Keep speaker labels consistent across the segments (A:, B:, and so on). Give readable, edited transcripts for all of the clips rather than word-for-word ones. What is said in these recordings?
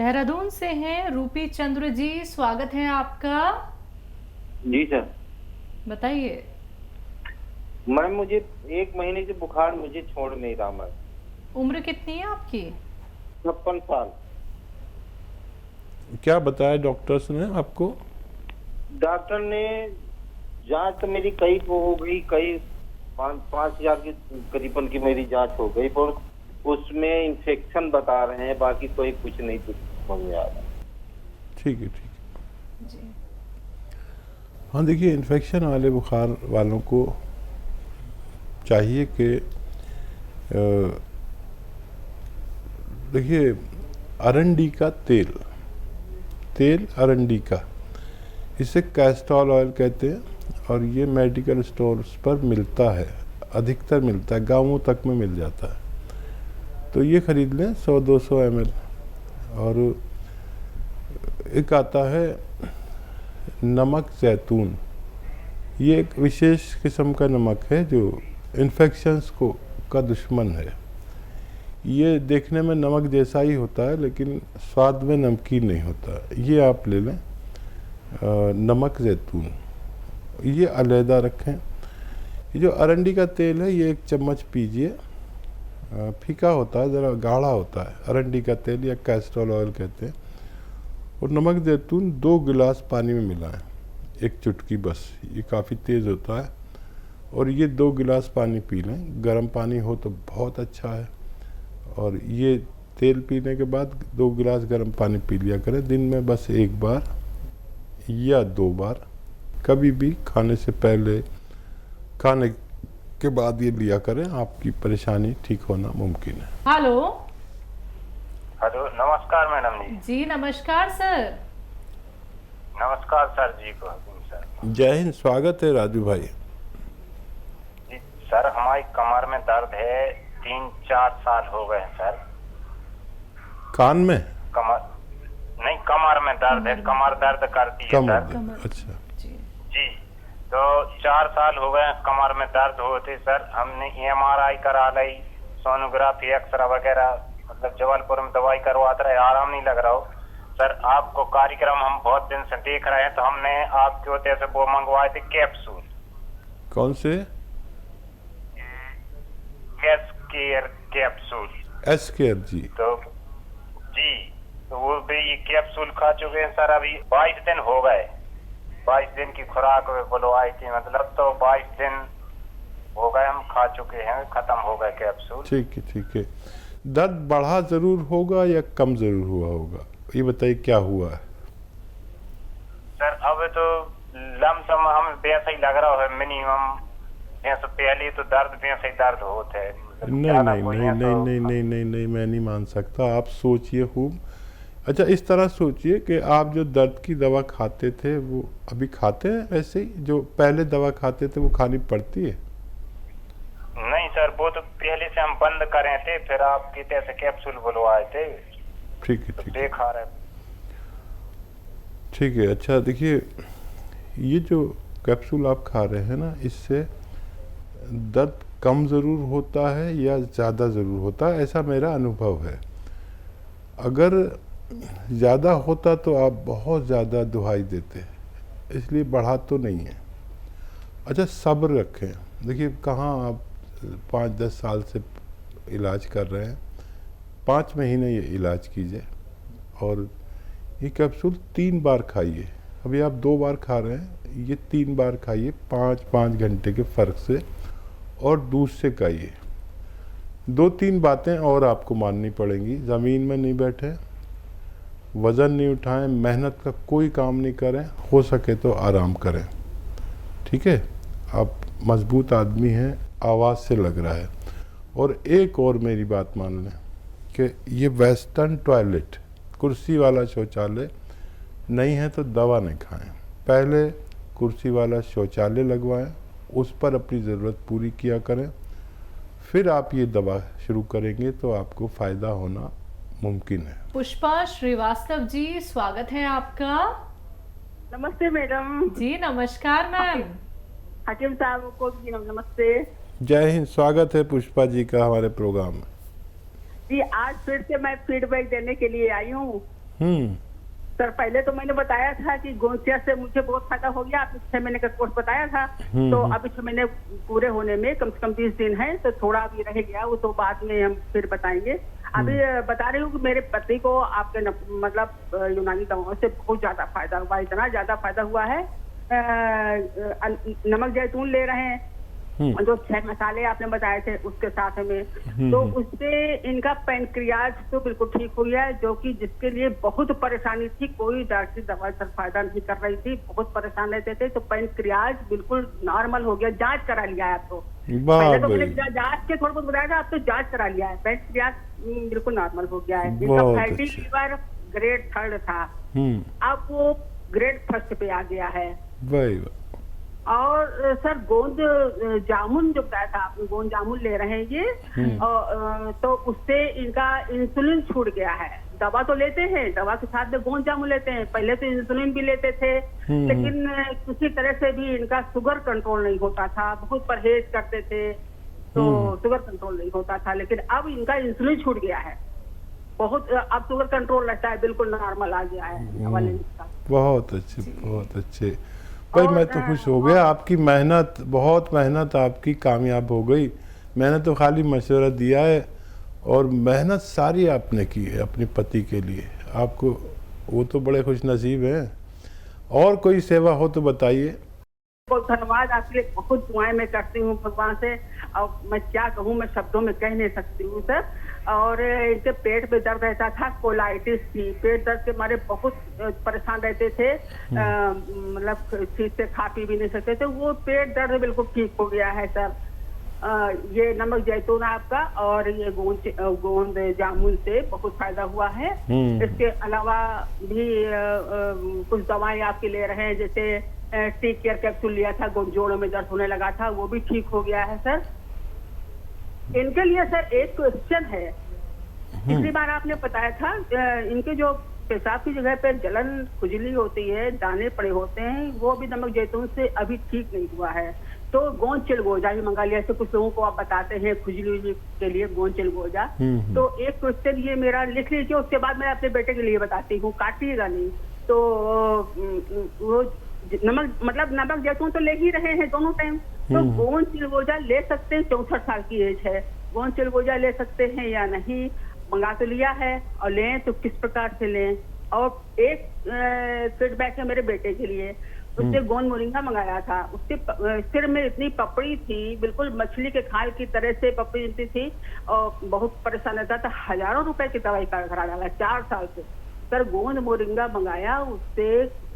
A: देहरादून से हैं रूपी चंद्र जी, स्वागत है आपका।
B: जी सर।
A: बताइए।
B: मैम मुझे 1 महीने से बुखार मुझे छोड़ नहीं रहा मैम।
A: उम्र कितनी है आपकी?
B: 56 साल।
C: क्या बताया डॉक्टर्स ने आपको?
B: डॉक्टर ने जांच तो मेरी कई वो हो गई, कई 5,000 के करीबन की मेरी जांच हो गई, पर उसमें इंफेक्शन बता रहे हैं, बाकी कोई कुछ नहीं कुछ समझ में आ रहा।
C: ठीक है
A: जी।
C: हाँ, देखिए इन्फेक्शन वाले बुखार वालों को चाहिए कि देखिए अरंडी का तेल अरंडी का, इसे कैस्टोल ऑयल कहते हैं और ये मेडिकल स्टोर्स पर मिलता है, अधिकतर मिलता है, गाँवों तक में मिल जाता है। तो ये ख़रीद लें 100-200 ml। और एक आता है नमक जैतून, ये एक विशेष किस्म का नमक है जो इन्फेक्शंस का दुश्मन है। ये देखने में नमक जैसा ही होता है लेकिन स्वाद में नमकीन नहीं होता। ये आप ले लें नमक जैतून, ये अलहदा रखें। ये जो अरंडी का तेल है ये 1 चम्मच पीजिए, फीका होता है, ज़रा गाढ़ा होता है अरंडी का तेल या कैस्टोल ऑयल कहते हैं। और नमक जैतून 2 गिलास पानी में मिलाएं, 1 चुटकी बस, ये काफ़ी तेज़ होता है। और ये 2 गिलास पानी पी लें, गर्म पानी हो तो बहुत अच्छा है। और ये तेल पीने के बाद 2 गिलास गर्म पानी पी लिया करें दिन में, बस 1 बार या 2 बार, कभी भी खाने से पहले, खाने के बाद ये लिया करें, आपकी परेशानी ठीक होना मुमकिन है।
A: हेलो।
D: हेलो, नमस्कार मैडम जी।
A: जी नमस्कार सर।
D: नमस्कार सर जी को सर।
C: जय हिंद, स्वागत है राजू भाई।
D: जी सर, हमारी कमर में दर्द है, 3-4 साल हो गए हैं सर।
C: कान में?
D: कमर नहीं, कमर में दर्द है, कमर दर्द करती है सर।
C: अच्छा
D: जी, तो 4 साल हो गए हैं कमर में दर्द होते सर। हमने MRI करा ली, सोनोग्राफी, एक्सरा वगैरह, मतलब जबलपुर में दवाई करवाते रहे, आराम नहीं लग रहा हो सर। आपको कार्यक्रम हम बहुत दिन से देख रहे हैं, तो हमने आपके होते से वो मंगवाए थे कैप्सूल।
C: कौन से?
D: S care capsule.
C: S care जी।
D: तो जी, तो वो भी ये कैप्सूल खा चुके हैं सर। अभी 22 दिन हो गए, 22 दिन की खुराक बोलो आई थी, मतलब तो 22 दिन हो गए हम खा चुके हैं, खत्म हो गए कैप्सूल।
C: ठीक है। दर्द बढ़ा जरूर होगा या कम जरूर हुआ होगा, ये बताइए क्या हुआ है?
D: सर अब तो लमसम हम वैसा ही लग रहा है, मिनिमम जैसे पहले तो दर्द वैसे ही दर्द होते है।
C: नहीं, मैं नहीं मान सकता। आप सोचिए खूब। अच्छा, इस तरह सोचिए कि आप जो दर्द की दवा खाते थे वो अभी खाते हैं वैसे ही, जो पहले दवा खाते थे वो खानी पड़ती है?
D: नहीं सर, वो तो पहले से हम बंद करे थे, फिर आपकी तरह कैप्सूल बुलवाए थे।
C: ठीक है,
D: तो देखा रहे।
C: ठीक है। अच्छा देखिए, ये जो कैप्सूल आप खा रहे हैं ना, इससे दर्द कम ज़रूर होता है या ज़्यादा ज़रूर होता है, ऐसा मेरा अनुभव है। अगर ज़्यादा होता तो आप बहुत ज़्यादा दुहाई देते, इसलिए बढ़ा तो नहीं है। अच्छा, सब्र रखें। देखिए, कहाँ आप 5-10 साल से इलाज कर रहे हैं, 5 महीने ये इलाज कीजिए और ये कैप्सूल 3 बार खाइए। अभी आप 2 बार खा रहे हैं, ये 3 बार खाइए 5-5 घंटे के फ़र्क से, और दूध से खाइए। 2-3 बातें और आपको माननी पड़ेंगी। ज़मीन में नहीं बैठे, वज़न नहीं उठाएं, मेहनत का कोई काम नहीं करें, हो सके तो आराम करें। ठीक है, आप मजबूत आदमी हैं, आवाज़ से लग रहा है। और एक और मेरी बात मान लें कि ये वेस्टर्न टॉयलेट, कुर्सी वाला शौचालय नहीं है तो दवा नहीं खाएं। पहले कुर्सी वाला शौचालय लगवाएं, उस पर अपनी ज़रूरत पूरी किया करें, फिर आप ये दवा शुरू करेंगे तो आपको फ़ायदा होना मुमकिन है।
A: पुष्पा श्रीवास्तव जी, स्वागत है आपका।
E: नमस्ते मैडम
A: जी नमस्कार मैम।
E: हकीम साहब को भी नमस्ते।
C: जय हिंद, स्वागत है पुष्पा जी का हमारे प्रोग्राम में।
E: जी, आज फिर से मैं फीडबैक देने के लिए आई हूँ। सर पहले तो मैंने बताया था कि गोंसिया से मुझे बहुत फायदा हो गया, आपने 6 महीने का कोर्स बताया था। तो अभी 6 महीने पूरे होने में कम से कम 20 दिन है, तो थोड़ा अभी रह गया, वो तो बाद में हम फिर बताएंगे। अभी बता रही हूँ कि मेरे पति को आपके मतलब यूनानी दवाओं से बहुत ज्यादा फायदा हुआ, इतना ज्यादा फायदा हुआ है। नमक जैतून ले रहे हैं, जो 6 मसाले आपने बताए थे उसके साथ में, तो उससे इनका पैनक्रियाज तो बिल्कुल ठीक हो गया है, जो कि जिसके लिए बहुत परेशानी थी, कोई डॉक्टरी दवा से फायदा नहीं कर रही थी, बहुत परेशान रहते थे, तो पैनक्रियाज बिल्कुल नॉर्मल हो गया। जांच करा लिया है आप तो, पहले तो मैंने जांच के थोड़ा बहुत बताया था, आप तो जांच करा लिया है, पैनक्रियाज बिल्कुल नॉर्मल हो गया है। इनका फैटी लीवर ग्रेड 3 था, अब वो ग्रेड 1 पे आ गया है। और सर गोंद जामुन जो बताया था आपने, गोंद जामुन ले रहे हैं ये, तो उससे इनका इंसुलिन छूट गया है। दवा तो लेते हैं, दवा के साथ में गोंद जामुन लेते हैं, पहले तो इंसुलिन भी लेते थे, लेकिन किसी तरह से भी इनका शुगर कंट्रोल नहीं होता था, बहुत परहेज करते थे, तो शुगर कंट्रोल नहीं होता था, लेकिन अब इनका इंसुलिन छूट गया है, बहुत अब शुगर कंट्रोल रहता है, बिल्कुल नॉर्मल आ गया है दवा लेने का।
C: बहुत अच्छे, बहुत अच्छे भाई, मैं तो खुश हो गया। आपकी मेहनत, बहुत मेहनत आपकी कामयाब हो गई। मैंने तो खाली मशवरा दिया है और मेहनत सारी आपने की है अपने पति के लिए, आपको वो तो बड़े खुश नसीब हैं। और कोई सेवा हो तो बताइए।
E: बहुत धन्यवाद, आपके लिए बहुत दुआएं मैं करती हूँ भगवान से, और मैं क्या कहूँ, मैं शब्दों में कह नहीं सकती हूँ सर। और इनके पेट में दर्द रहता था, कोलाइटिस थी, पेट दर्द के मारे बहुत परेशान रहते थे, मतलब ठीक से खा पी भी नहीं सकते थे, वो पेट दर्द बिल्कुल ठीक हो गया है सर। ये नमक जैतून आपका और ये गोंद जामुन से बहुत फायदा हुआ है। इसके अलावा भी कुछ दवाएं आपकी ले रहे हैं, जैसे टी केयर कैप्सूल लिया था, जोड़ों में दर्द होने लगा था, वो भी ठीक हो गया है सर। इनके लिए सर एक क्वेश्चन है, पिछली बार आपने बताया था इनके जो पेशाब की जगह पर जलन खुजली होती है, दाने पड़े होते हैं, वो भी नमक जैतून से अभी ठीक नहीं हुआ है, तो गोंद चिलगोजा भी मंगा लिया। ऐसे कुछ लोगों को आप बताते हैं खुजली के लिए गोंद चिलगोजा। तो एक क्वेश्चन ये मेरा लिख लीजिए, उसके बाद मैं अपने बेटे के लिए बताती हूँ, काटिएगा नहीं। तो वो नमक मतलब नमक जैतून तो ले ही रहे हैं दोनों टाइम, तो गोंद चिलगोजा ले सकते हैं, 64 साल की एज है, गोंद चिलगोजा ले सकते हैं या नहीं? मंगा तो लिया है, और लें तो किस प्रकार से लें? और एक फीडबैक है मेरे बेटे के लिए, उसने गोंद मोरिंगा मंगाया था, उसके सिर में इतनी पपड़ी थी, बिल्कुल मछली के खाल की तरह से पपड़ी थी, और बहुत परेशान रहता था, हजारों रुपए की दवाई करा डाला 4 साल से। सर गोंद मोरिंगा मंगाया, उससे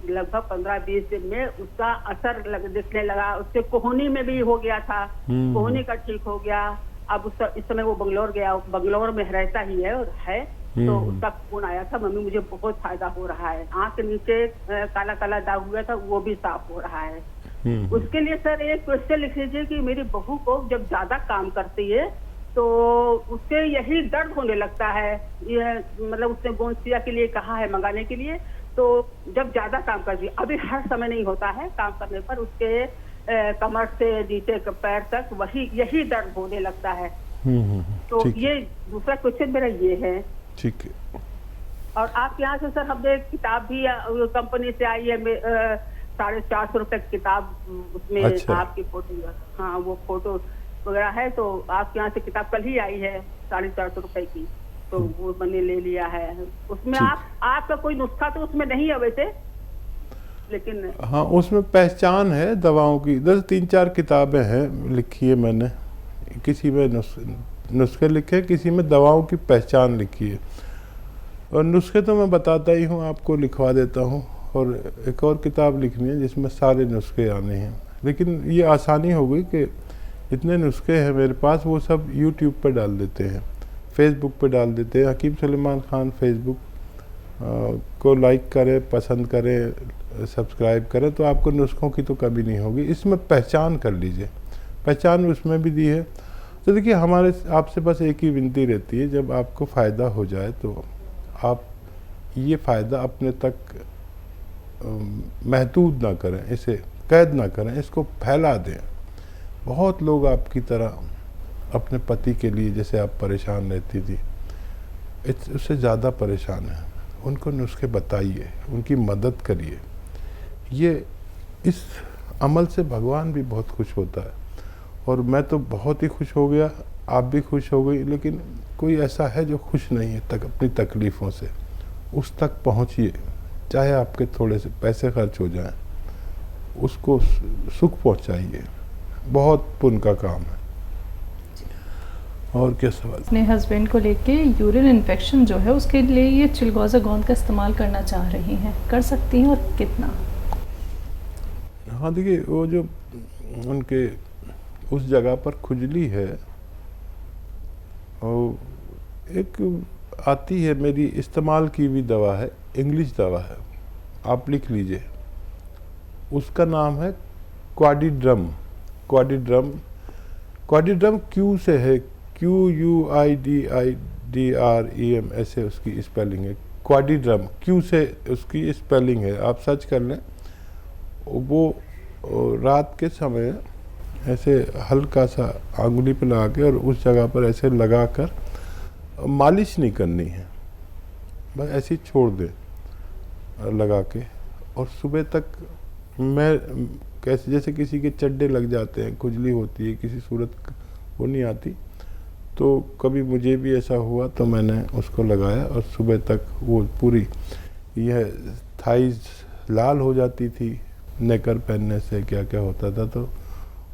E: लगभग 15-20 दिन में उसका असर दिखने लगा, उससे कोहनी में भी हो गया था, कोहनी का ठीक हो गया। अब इस समय वो बंगलोर में रहता ही है, और है, तो उसका फोन आया था, मम्मी मुझे बहुत फायदा हो रहा है, आंख के नीचे काला काला दाग हुआ था, वो भी साफ हो रहा है। उसके लिए सर एक क्वेश्चन लिख लीजिए कि मेरी बहू को जब ज्यादा काम करती है तो उससे यही दर्द होने लगता है, ये मतलब उसने गोंसिया के लिए कहा है मंगाने के लिए, तो जब ज्यादा काम करती है, अभी हर समय नहीं होता है काम करने पर, उसके कमर से नीचे पैर तक यही दर्द होने लगता है। तो ये दूसरा क्वेश्चन मेरा ये है।
C: ठीक है।
E: और आपके यहाँ से सर हमने किताब भी कंपनी से आई है, 450 रुपए की किताब, उसमें
C: अच्छा।
E: आपकी फोटो, हाँ वो फोटो वगैरह है, तो आपके यहाँ से किताब कल ही आई है 450 रुपए की, तो वो मैंने ले लिया है। उसमें आपका कोई नुस्खा तो उसमें नहीं है वैसे, लेकिन
C: हाँ उसमें पहचान है दवाओं की, 3-4 किताबें हैं लिखी है मैंने, किसी में नुस्खे लिखे, किसी में दवाओं की पहचान लिखी है, और नुस्खे तो मैं बताता ही हूँ, आपको लिखवा देता हूँ, और एक और किताब लिखनी है जिसमें सारे नुस्खे आने हैं। लेकिन ये आसानी हो गई कि इतने नुस्खे हैं मेरे पास, वो सब यूट्यूब पर डाल देते हैं, फेसबुक पर डाल देते हैं। हकीम सुलेमान खान फेसबुक को लाइक करें, पसंद करें, सब्सक्राइब करें, तो आपको नुस्खों की तो कभी नहीं होगी। इसमें पहचान कर लीजिए, पहचान उसमें भी दी है। तो देखिए हमारे आपसे बस एक ही विनती रहती है, जब आपको फ़ायदा हो जाए तो आप ये फ़ायदा अपने तक महदूद ना करें, इसे कैद ना करें, इसको फैला दें। बहुत लोग आपकी तरह अपने पति के लिए जैसे आप परेशान रहती थी, उससे ज़्यादा परेशान हैं, उनको नुस्खे बताइए, उनकी मदद करिए। ये इस अमल से भगवान भी बहुत खुश होता है और मैं तो बहुत ही खुश हो गया, आप भी खुश हो गई। लेकिन कोई ऐसा है जो खुश नहीं है अपनी तकलीफ़ों से, उस तक पहुंचिए, चाहे आपके थोड़े से पैसे खर्च हो जाएं, उसको सुख पहुंचाइए, बहुत पुण्य का काम है। और क्या सवाल?
A: अपने हस्बैंड को लेके यूरिन इन्फेक्शन जो है उसके लिए ये चिलगोज़ा गोंद का इस्तेमाल करना चाह रही हैं, कर सकती हैं और कितना?
C: हाँ देखिए, वो जो उनके उस जगह पर खुजली है, और एक आती है मेरी इस्तेमाल की हुई दवा है, इंग्लिश दवा है, आप लिख लीजिए, उसका नाम है क्वाडिड्रम। क्वाडिड्रम, क्वाडिड्रम क्यू से है, QUIDIDREM ऐसे उसकी स्पेलिंग है। क्वाडिड्रम क्यू से उसकी स्पेलिंग है, आप सर्च कर लें। वो रात के समय ऐसे हल्का सा आंगुली पे लगा के और उस जगह पर ऐसे लगा कर, मालिश नहीं करनी है, बस ऐसे ही छोड़ दें लगा के, और सुबह तक मैं कैसे जैसे किसी के चड्डे लग जाते हैं, खुजली होती है, किसी सूरत वो नहीं आती, तो कभी मुझे भी ऐसा हुआ तो मैंने उसको लगाया और सुबह तक वो पूरी यह थाइज लाल हो जाती थी नेकर पहनने से, क्या क्या होता था। तो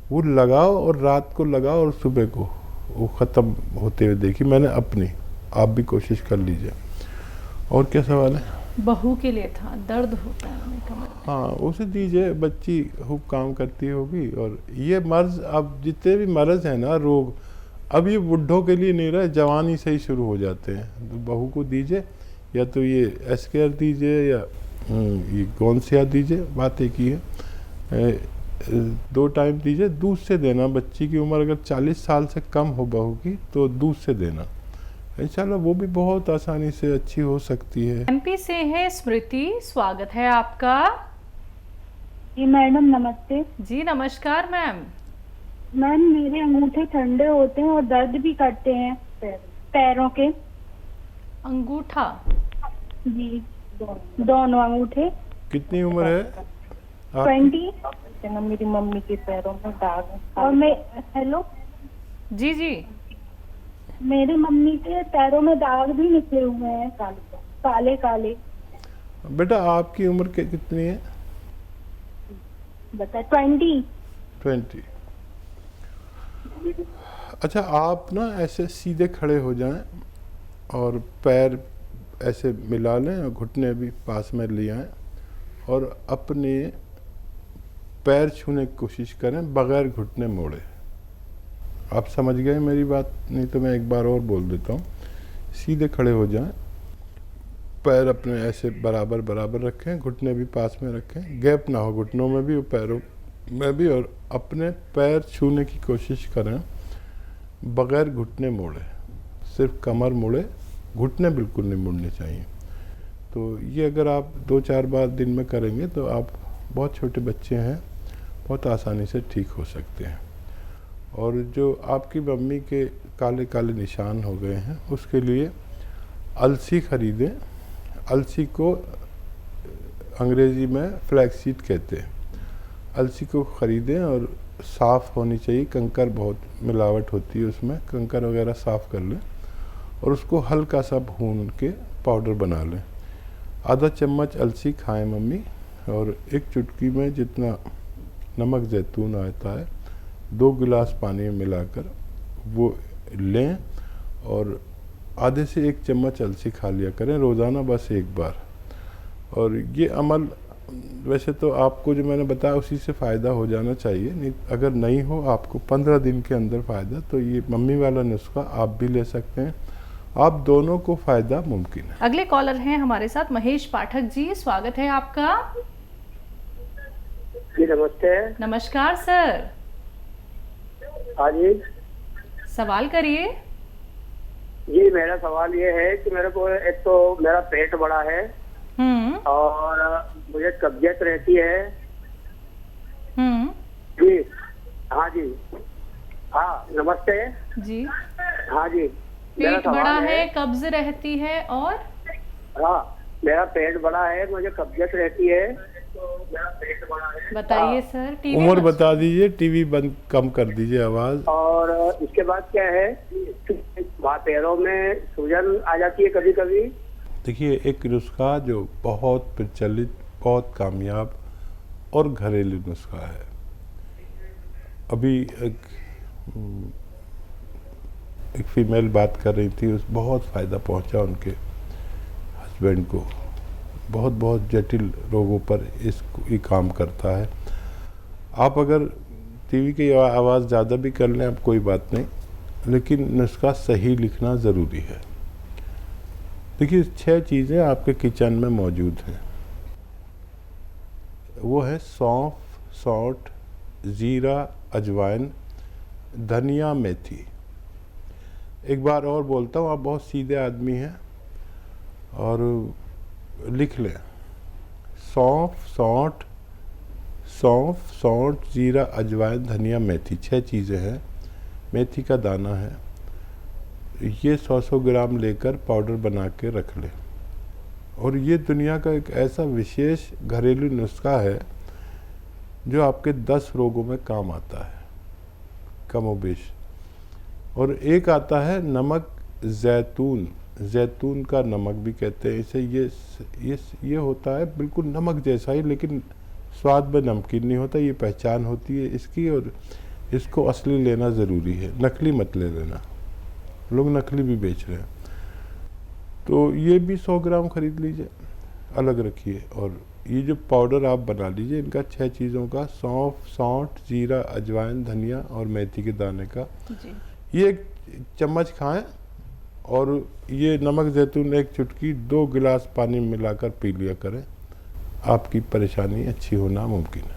C: वो लगाओ और रात को लगाओ और सुबह को वो ख़त्म होते हुए देखी मैंने अपनी, आप भी कोशिश कर लीजिए। और क्या सवाल है?
A: बहू के लिए था, दर्द होता है उन्हें कमर में।
C: हाँ, उसे दीजिए, बच्ची खूब काम करती होगी। और ये मर्ज, अब जितने भी मर्ज हैं ना, रोग, अब ये बुढ़ों के लिए नहीं रहा, जवानी से ही शुरू हो जाते हैं। तो बहू को दीजिए, या तो ये एस्केयर दीजिए या ये गोंसिया दीजिए, बात एक ही है। 2 टाइम दीजिए, दूध से देना। बच्ची की उम्र अगर 40 साल से कम हो बहू की तो दूध से देना, इंशाल्लाह वो भी बहुत आसानी से अच्छी हो सकती है।
A: एमपी से है स्मृति, स्वागत है आपका।
F: जी मैडम नमस्ते।
A: जी नमस्कार मैम।
F: मैम मेरे अंगूठे ठंडे होते हैं और दर्द भी करते हैं पैरों के।
A: अंगूठा?
F: जी दोनों अंगूठे।
C: कितनी उम्र है?
F: 20। मेरी मम्मी के पैरों में दाग है। और मैं हेलो
A: जी जी,
F: मेरी मम्मी के पैरों में दाग भी निकले हुए हैं, काले काले।
C: बेटा आपकी उम्र कितनी है?
F: बता 20।
C: अच्छा, आप ना ऐसे सीधे खड़े हो जाएं और पैर ऐसे मिला लें और घुटने भी पास में ले आएं और अपने पैर छूने की कोशिश करें बगैर घुटने मोड़े। आप समझ गए मेरी बात? नहीं तो मैं एक बार और बोल देता हूँ। सीधे खड़े हो जाएं, पैर अपने ऐसे बराबर बराबर रखें, घुटने भी पास में रखें, गैप ना हो घुटनों में भी और पैरों में भी, और अपने पैर छूने की कोशिश करें बगैर घुटने मोड़े, सिर्फ कमर मोड़े, घुटने बिल्कुल नहीं मुड़ने चाहिए। तो ये अगर आप 2-4 बार दिन में करेंगे तो आप, बहुत छोटे बच्चे हैं, बहुत आसानी से ठीक हो सकते हैं। और जो आपकी मम्मी के काले काले निशान हो गए हैं उसके लिए अलसी खरीदें। अलसी को अंग्रेज़ी में फ्लैक्सीड कहते हैं। अलसी को ख़रीदें और साफ़ होनी चाहिए, कंकर बहुत मिलावट होती है उसमें, कंकर वगैरह साफ़ कर लें और उसको हल्का सा भून के पाउडर बना लें। आधा चम्मच अलसी खाएं मम्मी, और 1 चुटकी में जितना नमक जैतून आता है 2 गिलास पानी में मिलाकर वो लें और आधे से 1 चम्मच अलसी खा लिया करें रोज़ाना, बस 1 बार। और ये अमल वैसे तो आपको जो मैंने बताया उसी से फ़ायदा हो जाना चाहिए, नहीं अगर नहीं हो आपको 15 दिन के अंदर फ़ायदा, तो ये मम्मी वाला नुस्खा आप भी ले सकते हैं, आप दोनों को फ़ायदा मुमकिन है।
A: अगले कॉलर हैं हमारे साथ महेश पाठक जी, स्वागत है आपका।
G: जी नमस्ते।
A: नमस्कार सर।
G: हाँ जी।
A: सवाल करिए।
G: जी मेरा सवाल ये है कि मेरे को एक तो मेरा पेट बड़ा है और मुझे कब्जियत रहती है। जी हाँ जी। हाँ नमस्ते
A: जी।
G: हाँ जी।
A: पेट बड़ा है, कब्ज रहती है और
G: हाँ मेरा पेट बड़ा है, मुझे कब्जियत रहती है, तो मेरा पेट बड़ा है।
A: बताइए सर, टीवी
C: उम्र
A: मत-
C: बता दीजिए, टीवी बंद कम कर दीजिए आवाज़।
G: और इसके बाद क्या है, वहाँ पैरों में सूजन आ जाती है कभी कभी।
C: देखिए, एक नुस्खा जो बहुत प्रचलित, बहुत कामयाब और घरेलू नुस्खा है। अभी एक फीमेल बात कर रही थी, उस बहुत फ़ायदा पहुंचा उनके हस्बैंड को। बहुत बहुत जटिल रोगों पर ये काम करता है। आप अगर टीवी की आवाज़ ज़्यादा भी कर लें, आप कोई बात नहीं, लेकिन नुस्खा सही लिखना ज़रूरी है। देखिए, 6 चीज़ें आपके किचन में मौजूद हैं। वो है सौंफ, सौंठ, ज़ीरा, अजवाइन, धनिया, मेथी। एक बार और बोलता हूँ, आप बहुत सीधे आदमी हैं और लिख लें। सौंफ, सौंठ, ज़ीरा, अजवाइन, धनिया, मेथी, 6 चीज़ें हैं। मेथी का दाना है, ये 100 ग्राम लेकर पाउडर बना के रख लें। और ये दुनिया का एक ऐसा विशेष घरेलू नुस्खा है जो आपके 10 रोगों में काम आता है, कमोबेश। और एक आता है नमक जैतून, जैतून का नमक भी कहते हैं इसे। ये होता है बिल्कुल नमक जैसा ही, लेकिन स्वाद में नमकीन नहीं होता। ये पहचान होती है इसकी, और इसको असली लेना ज़रूरी है, नकली मत ले लेना। लोग नकली भी बेच रहे हैं। तो ये भी 100 ग्राम खरीद लीजिए, अलग रखिए। और ये जो पाउडर आप बना लीजिए, इनका 6 चीज़ों का, सौंफ, सौंठ, जीरा, अजवाइन, धनिया और मेथी के दाने का,
A: जी।
C: ये 1 चम्मच खाएं। और ये नमक जैतून 1 चुटकी 2 गिलास पानी में मिलाकर पी लिया करें। आपकी परेशानी अच्छी होना मुमकिन है।